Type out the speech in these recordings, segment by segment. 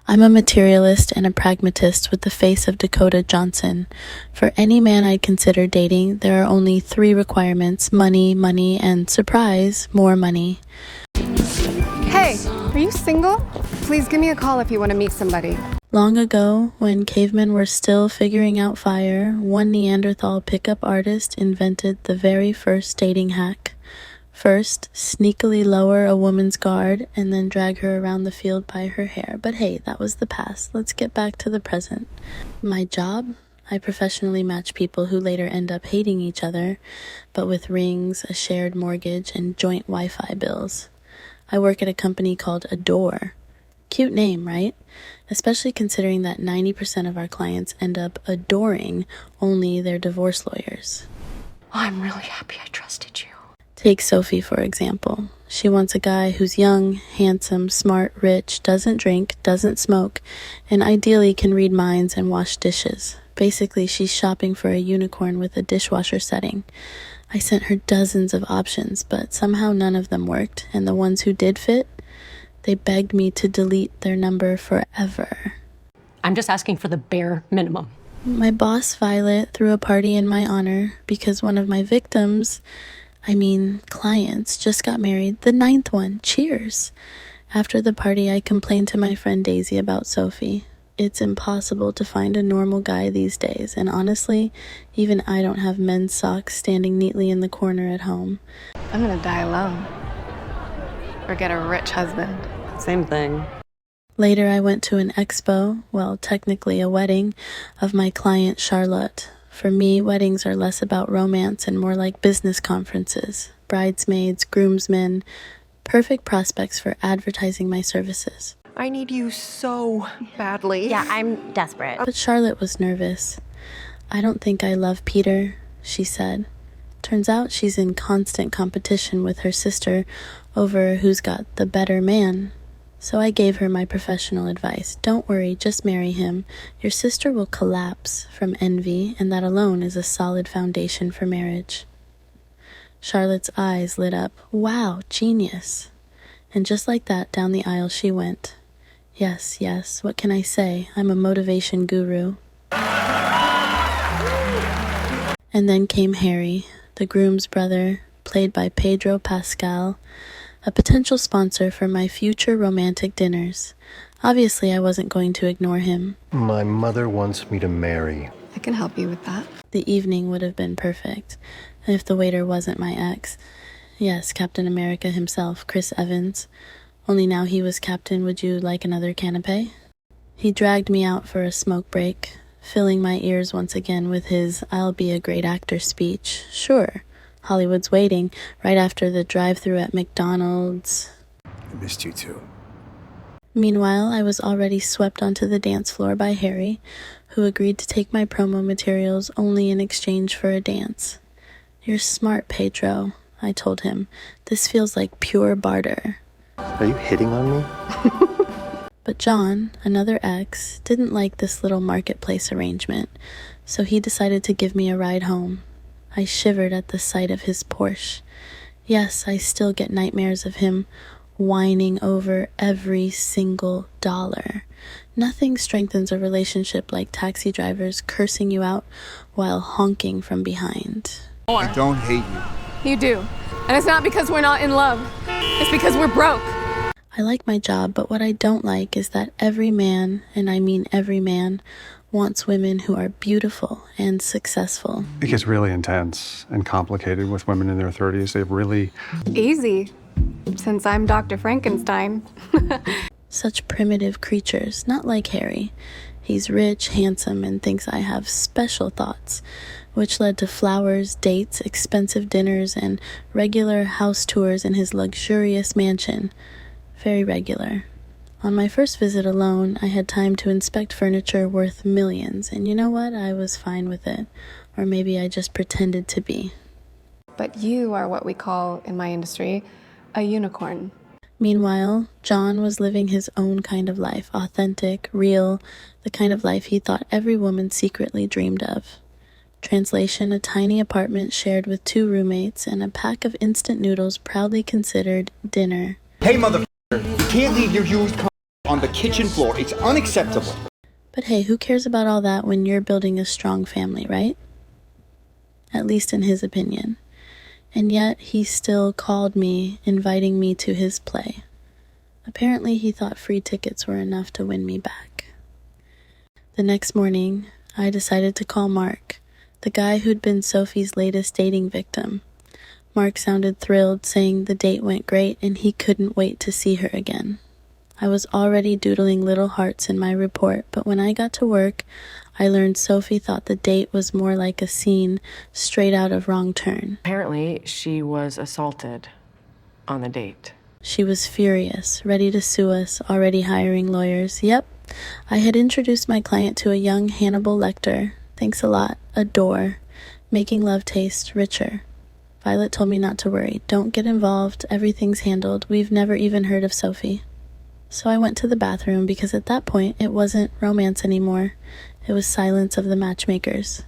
I'm a materialist and a pragmatist with the face of Dakota Johnson. For any man I'd consider dating, there are only 3 requirements: money, money, and surprise, more money. Hey, are you single? Please give me a call if you want to meet somebody. Long ago, when cavemen were still figuring out fire, one Neanderthal pickup artist invented the very first dating hack. First, sneakily lower a woman's guard and then drag her around the field by her hair. But hey, that was the past. Let's get back to the present. My job? I professionally match people who later end up hating each other, but with rings, a shared mortgage, and joint Wi-Fi bills. I work at a company called Adore. Cute name, right? Especially considering that 90% of our clients end up adoring only their divorce lawyers. I'm really happy I trusted you. Take Sophie, for example. She wants a guy who's young, handsome, smart, rich, doesn't drink, doesn't smoke, and ideally can read minds and wash dishes. Basically, she's shopping for a unicorn with a dishwasher setting. I sent her dozens of options, but somehow none of them worked, and the ones who did fit, they begged me to delete their number forever. I'm just asking for the bare minimum. My boss, Violet, threw a party in my honor because one of my clients just got married, the 9th one. Cheers. After the party, I complained to my friend Daisy about Sophie. It's impossible to find a normal guy these days, and honestly, even I don't have men's socks standing neatly in the corner at home. I'm gonna die alone. Or get a rich husband. Same thing. Later, I went to an expo, well, technically a wedding, of my client Charlotte. For me, weddings are less about romance and more like business conferences. Bridesmaids, groomsmen, perfect prospects for advertising my services. I need you so badly. Yeah, I'm desperate. But Charlotte was nervous. I don't think I love Peter, she said. Turns out she's in constant competition with her sister over who's got the better man. So I gave her my professional advice. Don't worry, just marry him. Your sister will collapse from envy, and that alone is a solid foundation for marriage. Charlotte's eyes lit up. Wow, genius. And just like that, down the aisle she went. Yes, what can I say? I'm a motivation guru. And then came Harry, the groom's brother, played by Pedro Pascal, a potential sponsor for my future romantic dinners. Obviously, I wasn't going to ignore him. My mother wants me to marry. I can help you with that. The evening would have been perfect if the waiter wasn't my ex. Yes, Captain America himself, Chris Evans. Only now he was captain. Would you like another canapé? He dragged me out for a smoke break, filling my ears once again with his "I'll be a great actor" speech. Sure. Hollywood's waiting, right after the drive-thru at McDonald's. I missed you too. Meanwhile, I was already swept onto the dance floor by Harry, who agreed to take my promo materials only in exchange for a dance. You're smart, Pedro, I told him. This feels like pure barter. Are you hitting on me? But John, another ex, didn't like this little marketplace arrangement, so he decided to give me a ride home. I shivered at the sight of his Porsche. Yes, I still get nightmares of him whining over every single dollar. Nothing strengthens a relationship like taxi drivers cursing you out while honking from behind. I don't hate you. You do. And it's not because we're not in love. It's because we're broke. I like my job, but what I don't like is that every man, and I mean every man, wants women who are beautiful and successful. It gets really intense and complicated with women in their 30s. They've really... Easy. Since I'm Dr. Frankenstein. Such primitive creatures, not like Harry. He's rich, handsome, and thinks I have special thoughts, which led to flowers, dates, expensive dinners, and regular house tours in his luxurious mansion. Very regular. On my first visit alone, I had time to inspect furniture worth millions, and you know what? I was fine with it. Or maybe I just pretended to be. But you are what we call, in my industry, a unicorn. Meanwhile, John was living his own kind of life, authentic, real, the kind of life he thought every woman secretly dreamed of. Translation: a tiny apartment shared with 2 roommates and a pack of instant noodles proudly considered dinner. Hey, motherfucker, you can't leave your used car on the kitchen floor. It's unacceptable. But hey, who cares about all that when you're building a strong family, right? At least in his opinion. And yet he still called me, inviting me to his play. Apparently he thought free tickets were enough to win me back. The next morning, I decided to call Mark, the guy who'd been Sophie's latest dating victim. Mark sounded thrilled, saying the date went great and he couldn't wait to see her again. I was already doodling little hearts in my report, but when I got to work, I learned Sophie thought the date was more like a scene straight out of Wrong Turn. Apparently, she was assaulted on the date. She was furious, ready to sue us, already hiring lawyers. Yep, I had introduced my client to a young Hannibal Lecter. Thanks a lot. Adore. Making love taste richer. Violet told me not to worry. Don't get involved. Everything's handled. We've never even heard of Sophie. So I went to the bathroom because at that point it wasn't romance anymore. It was silence of the matchmakers.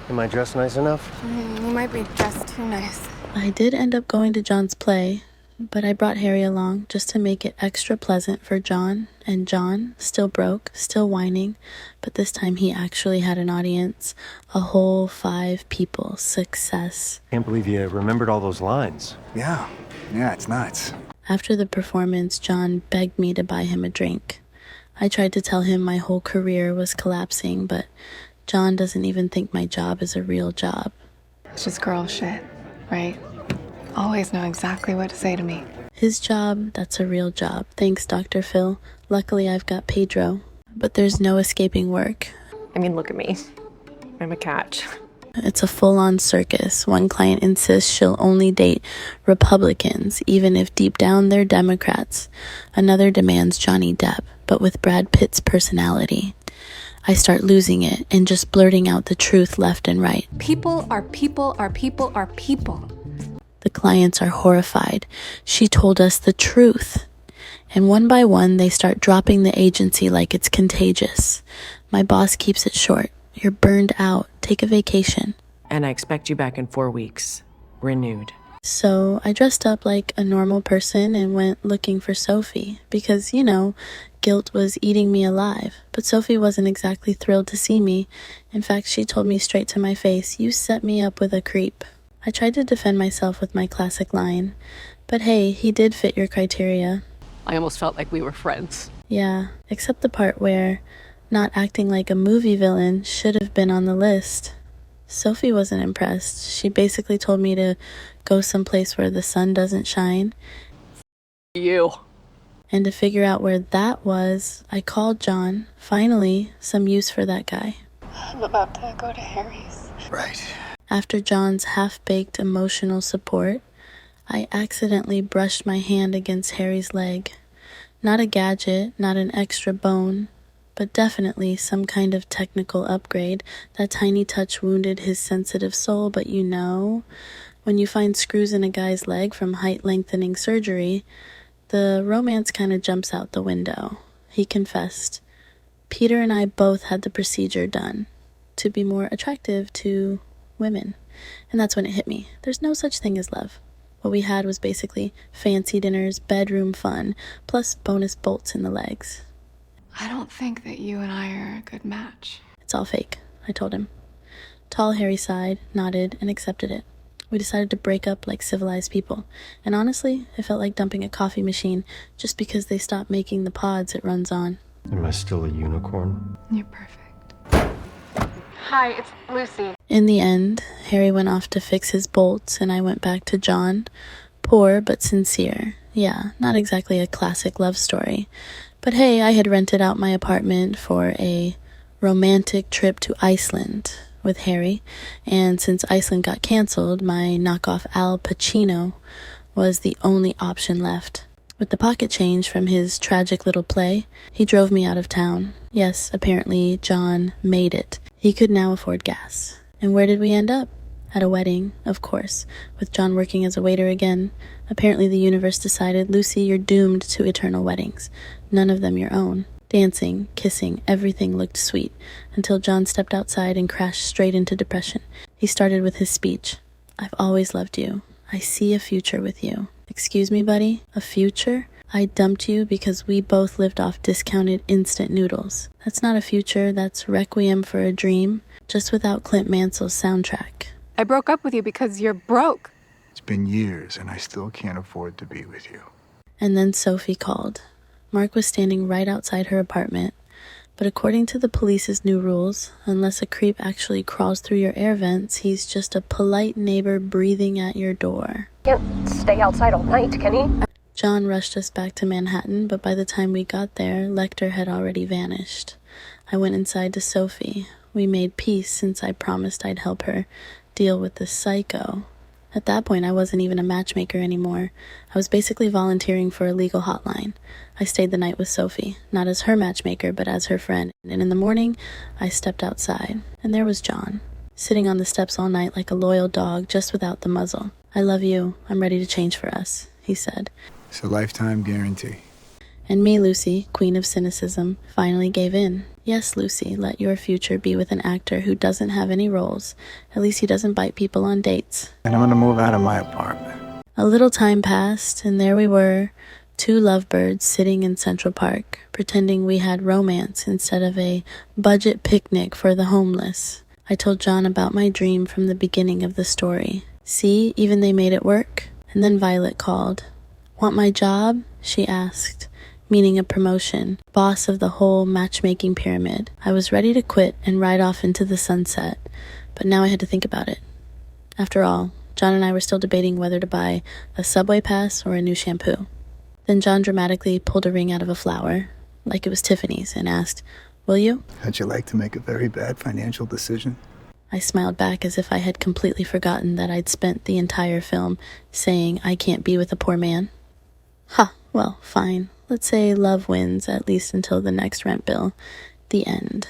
Am I dressed nice enough? You might be dressed too nice. I did end up going to John's play, but I brought Harry along just to make it extra pleasant for John. And John, still broke, still whining, but this time he actually had an audience. A whole 5 people. Success. Can't believe you remembered all those lines. Yeah, it's nuts. After the performance, John begged me to buy him a drink. I tried to tell him my whole career was collapsing, but John doesn't even think my job is a real job. It's just girl shit, right? Always know exactly what to say to me. His job, that's a real job. Thanks, Dr. Phil. Luckily, I've got Pedro. But there's no escaping work. I mean, look at me. I'm a catch. It's a full-on circus. One client insists she'll only date Republicans, even if deep down they're Democrats. Another demands Johnny Depp, but with Brad Pitt's personality. I start losing it and just blurting out the truth left and right. People are people are people are people. The clients are horrified. She told us the truth. And one by one, they start dropping the agency like it's contagious. My boss keeps it short. You're burned out. Take a vacation. And I expect you back in 4 weeks. Renewed. So I dressed up like a normal person and went looking for Sophie because, guilt was eating me alive. But Sophie wasn't exactly thrilled to see me. In fact, she told me straight to my face, "You set me up with a creep." I tried to defend myself with my classic line. But hey, he did fit your criteria. I almost felt like we were friends. Yeah, except the part where not acting like a movie villain should have been on the list. Sophie wasn't impressed. She basically told me to go someplace where the sun doesn't shine. You. And to figure out where that was, I called John. Finally, some use for that guy. I'm about to go to Harry's. Right. After John's half-baked emotional support, I accidentally brushed my hand against Harry's leg. Not a gadget, not an extra bone, but definitely some kind of technical upgrade. That tiny touch wounded his sensitive soul, but when you find screws in a guy's leg from height-lengthening surgery, the romance kind of jumps out the window. He confessed. Peter and I both had the procedure done to be more attractive to women. And that's when it hit me. There's no such thing as love. What we had was basically fancy dinners, bedroom fun, plus bonus bolts in the legs. I don't think that you and I are a good match. It's all fake, I told him. Tall Harry sighed, nodded, and accepted it. We decided to break up like civilized people. And honestly, it felt like dumping a coffee machine just because they stopped making the pods it runs on. Am I still a unicorn? You're perfect. Hi, it's Lucy. In the end, Harry went off to fix his bolts and I went back to John. Poor but sincere. Yeah, not exactly a classic love story. But hey, I had rented out my apartment for a romantic trip to Iceland with Harry, and since Iceland got canceled, my knockoff Al Pacino was the only option left. With the pocket change from his tragic little play, he drove me out of town. Yes, apparently John made it. He could now afford gas. And where did we end up? At a wedding, of course, with John working as a waiter again. Apparently the universe decided, Lucy, you're doomed to eternal weddings. None of them your own. Dancing, kissing, everything looked sweet, until John stepped outside and crashed straight into depression. He started with his speech. I've always loved you. I see a future with you. Excuse me, buddy? A future? I dumped you because we both lived off discounted instant noodles. That's not a future, that's Requiem for a Dream, just without Clint Mansell's soundtrack. I broke up with you because you're broke. It's been years, and I still can't afford to be with you. And then Sophie called. Mark was standing right outside her apartment. But according to the police's new rules, unless a creep actually crawls through your air vents, he's just a polite neighbor breathing at your door. Can't stay outside all night, can he? John rushed us back to Manhattan, but by the time we got there, Lecter had already vanished. I went inside to Sophie. We made peace since I promised I'd help her deal with the psycho. At that point, I wasn't even a matchmaker anymore. I was basically volunteering for a legal hotline. I stayed the night with Sophie, not as her matchmaker, but as her friend. And in the morning, I stepped outside, and there was John, sitting on the steps all night like a loyal dog, just without the muzzle. "I love you. I'm ready to change for us," he said. It's a lifetime guarantee. And me, Lucy, queen of cynicism, finally gave in. "Yes, Lucy, let your future be with an actor who doesn't have any roles. At least he doesn't bite people on dates." And I'm gonna move out of my apartment. A little time passed, and there we were, two lovebirds sitting in Central Park, pretending we had romance instead of a budget picnic for the homeless. I told John about my dream from the beginning of the story. See, even they made it work. And then Violet called. "Want my job?" she asked, meaning a promotion, boss of the whole matchmaking pyramid. I was ready to quit and ride off into the sunset, but now I had to think about it. After all, John and I were still debating whether to buy a subway pass or a new shampoo. Then John dramatically pulled a ring out of a flower, like it was Tiffany's, and asked, "Will you?" How'd you like to make a very bad financial decision? I smiled back as if I had completely forgotten that I'd spent the entire film saying I can't be with a poor man. Well, fine. Let's say love wins, at least until the next rent bill. The end.